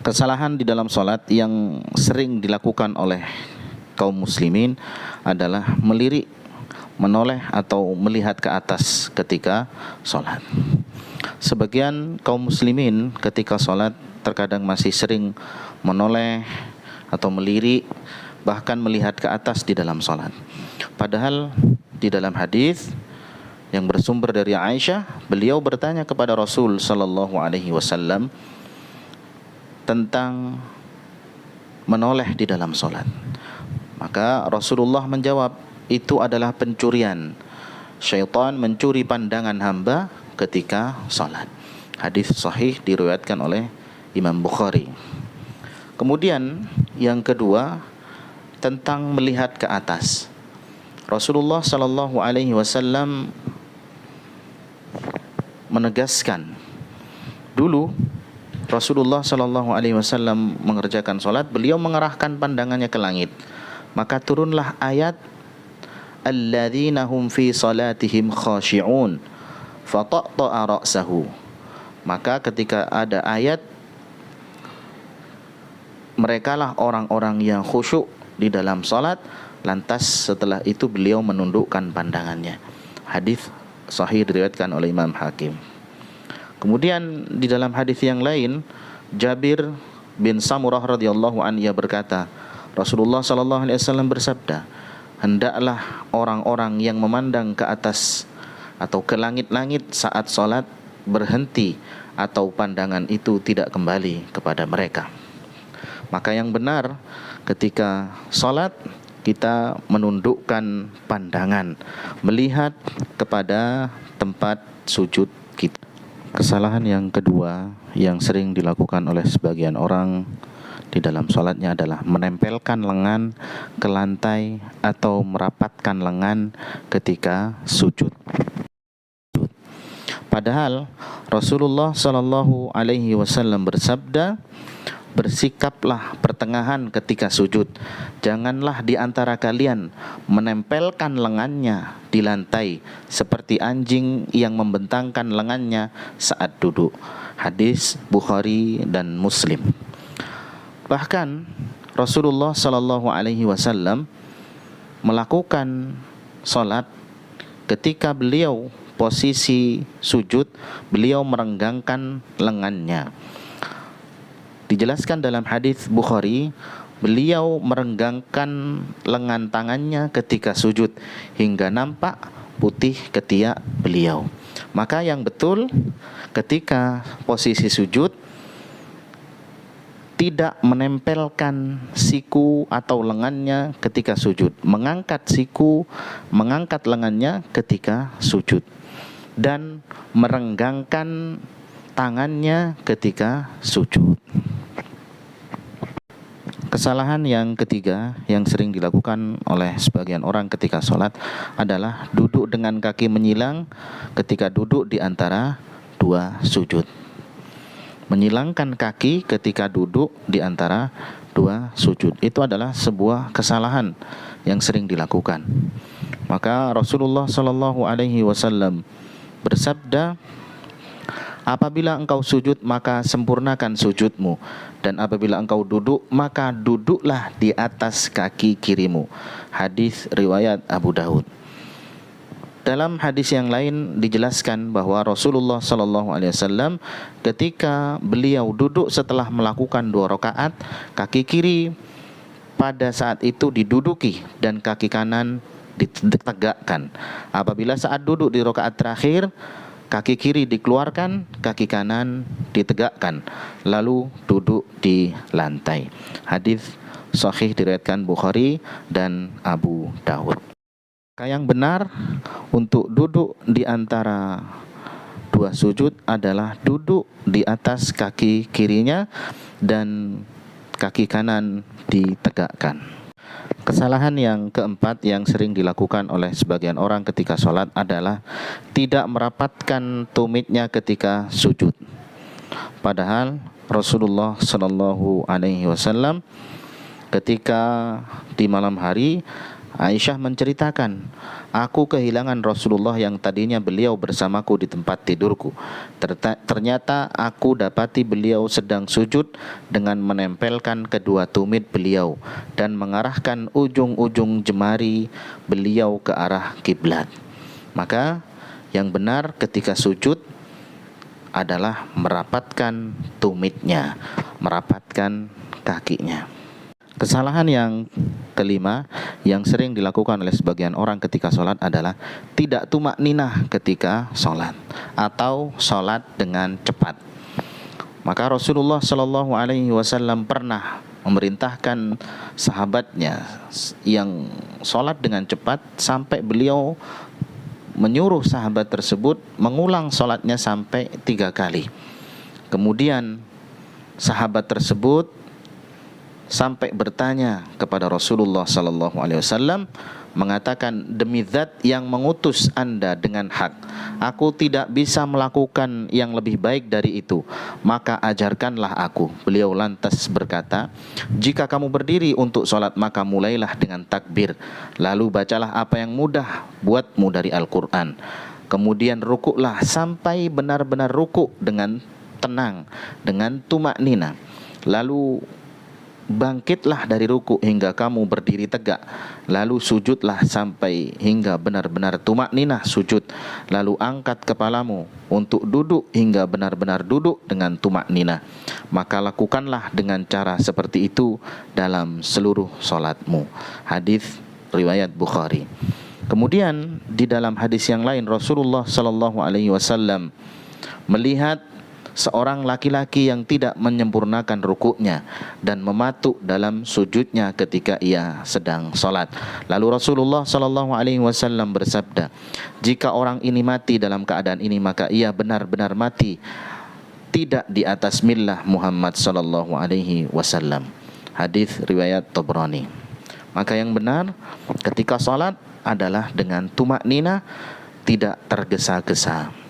Kesalahan di dalam sholat yang sering dilakukan oleh kaum muslimin adalah melirik, menoleh atau melihat ke atas ketika sholat. Sebagian kaum muslimin ketika sholat terkadang masih sering menoleh atau melirik, bahkan melihat ke atas di dalam sholat. Padahal di dalam hadis yang bersumber dari Aisyah, beliau bertanya kepada Rasul sallallahu alaihi wasallam tentang menoleh di dalam sholat. Maka Rasulullah menjawab, itu adalah pencurian. Syaitan mencuri pandangan hamba ketika sholat. Hadis sahih diriwayatkan oleh Imam Bukhari. Kemudian yang kedua, tentang melihat ke atas. Rasulullah sallallahu alaihi wasallam menegaskan, dulu Rasulullah sallallahu alaihi wasallam mengerjakan salat, beliau mengarahkan pandangannya ke langit. Maka turunlah ayat alladzina hum fi salatihim khashi'un fataqta'a ra'sahu. Maka ketika ada ayat, merekalah orang-orang yang khusyuk di dalam salat, lantas setelah itu beliau menundukkan pandangannya. Hadis sahih diriwayatkan oleh Imam Hakim. Kemudian di dalam hadis yang lain, Jabir bin Samurah radhiyallahu anhu ia berkata, Rasulullah sallallahu alaihi wasallam bersabda, hendaklah orang-orang yang memandang ke atas atau ke langit-langit saat salat berhenti atau pandangan itu tidak kembali kepada mereka. Maka yang benar ketika salat kita menundukkan pandangan, melihat kepada tempat sujud kita. Kesalahan yang kedua yang sering dilakukan oleh sebagian orang di dalam sholatnya adalah menempelkan lengan ke lantai atau merapatkan lengan ketika sujud. Padahal Rasulullah Shallallahu Alaihi Wasallam bersabda, bersikaplah pertengahan ketika sujud. Janganlah di antara kalian menempelkan lengannya di lantai seperti anjing yang membentangkan lengannya saat duduk. Hadis Bukhari dan Muslim. Bahkan Rasulullah sallallahu alaihi wasallam melakukan salat ketika beliau posisi sujud, beliau merenggangkan lengannya. Dijelaskan dalam hadis Bukhari, beliau merenggangkan lengan tangannya ketika sujud hingga nampak putih ketiak beliau. Maka yang betul ketika posisi sujud tidak menempelkan siku atau lengannya ketika sujud, mengangkat siku, mengangkat lengannya ketika sujud, dan merenggangkan tangannya ketika sujud. Kesalahan yang ketiga yang sering dilakukan oleh sebagian orang ketika sholat adalah duduk dengan kaki menyilang ketika duduk di antara dua sujud. Menyilangkan kaki ketika duduk di antara dua sujud, itu adalah sebuah kesalahan yang sering dilakukan. Maka Rasulullah Shallallahu Alaihi Wasallam bersabda, apabila engkau sujud maka sempurnakan sujudmu, dan apabila engkau duduk maka duduklah di atas kaki kirimu. Hadis riwayat Abu Daud. Dalam hadis yang lain dijelaskan bahwa Rasulullah SAW ketika beliau duduk setelah melakukan 2 rakaat, kaki kiri pada saat itu diduduki dan kaki kanan ditegakkan. Apabila saat duduk di rakaat terakhir, kaki kiri dikeluarkan, kaki kanan ditegakkan, lalu duduk di lantai. Hadis sahih diriwayatkan Bukhari dan Abu Daud. Yang benar untuk duduk di antara dua sujud adalah duduk di atas kaki kirinya dan kaki kanan ditegakkan. Kesalahan yang keempat yang sering dilakukan oleh sebagian orang ketika sholat adalah tidak merapatkan tumitnya ketika sujud. Padahal Rasulullah Shallallahu Alaihi Wasallam ketika di malam hari, Aisyah menceritakan Aku kehilangan Rasulullah yang tadinya beliau bersamaku di tempat tidurku. Ternyata aku dapati beliau sedang sujud dengan menempelkan kedua tumit beliau dan mengarahkan ujung-ujung jemari beliau ke arah kiblat. Maka yang benar ketika sujud adalah merapatkan tumitnya, merapatkan kakinya. Kesalahan yang kelima yang sering dilakukan oleh sebagian orang ketika sholat adalah tidak tumak ninah ketika sholat atau sholat dengan cepat. Maka Rasulullah Shallallahu Alaihi Wasallam pernah memerintahkan sahabatnya yang sholat dengan cepat sampai beliau menyuruh sahabat tersebut mengulang sholatnya sampai 3 kali. Kemudian sahabat tersebut sampai bertanya kepada Rasulullah sallallahu alaihi wasallam, mengatakan, demi zat yang mengutus Anda dengan hak, aku tidak bisa melakukan yang lebih baik dari itu, maka ajarkanlah aku. Beliau lantas berkata, jika kamu berdiri untuk sholat maka mulailah dengan takbir, lalu bacalah apa yang mudah buatmu dari Al-Quran, kemudian rukuklah sampai benar-benar rukuk dengan tenang, dengan tumak nina, lalu bangkitlah dari ruku hingga kamu berdiri tegak, lalu sujudlah sampai hingga benar-benar tumak ninah sujud, lalu angkat kepalamu untuk duduk hingga benar-benar duduk dengan tumak ninah. Maka lakukanlah dengan cara seperti itu dalam seluruh solatmu. Hadis riwayat Bukhari. Kemudian di dalam hadis yang lain Rasulullah sallallahu alaihi wasallam melihat seorang laki-laki yang tidak menyempurnakan rukuknya dan mematuk dalam sujudnya ketika ia sedang salat. Lalu Rasulullah sallallahu alaihi wasallam bersabda, jika orang ini mati dalam keadaan ini maka ia benar-benar mati tidak di atas millah Muhammad sallallahu alaihi wasallam. Hadis riwayat Tabrani. Maka yang benar ketika salat adalah dengan tumak nina, tidak tergesa-gesa.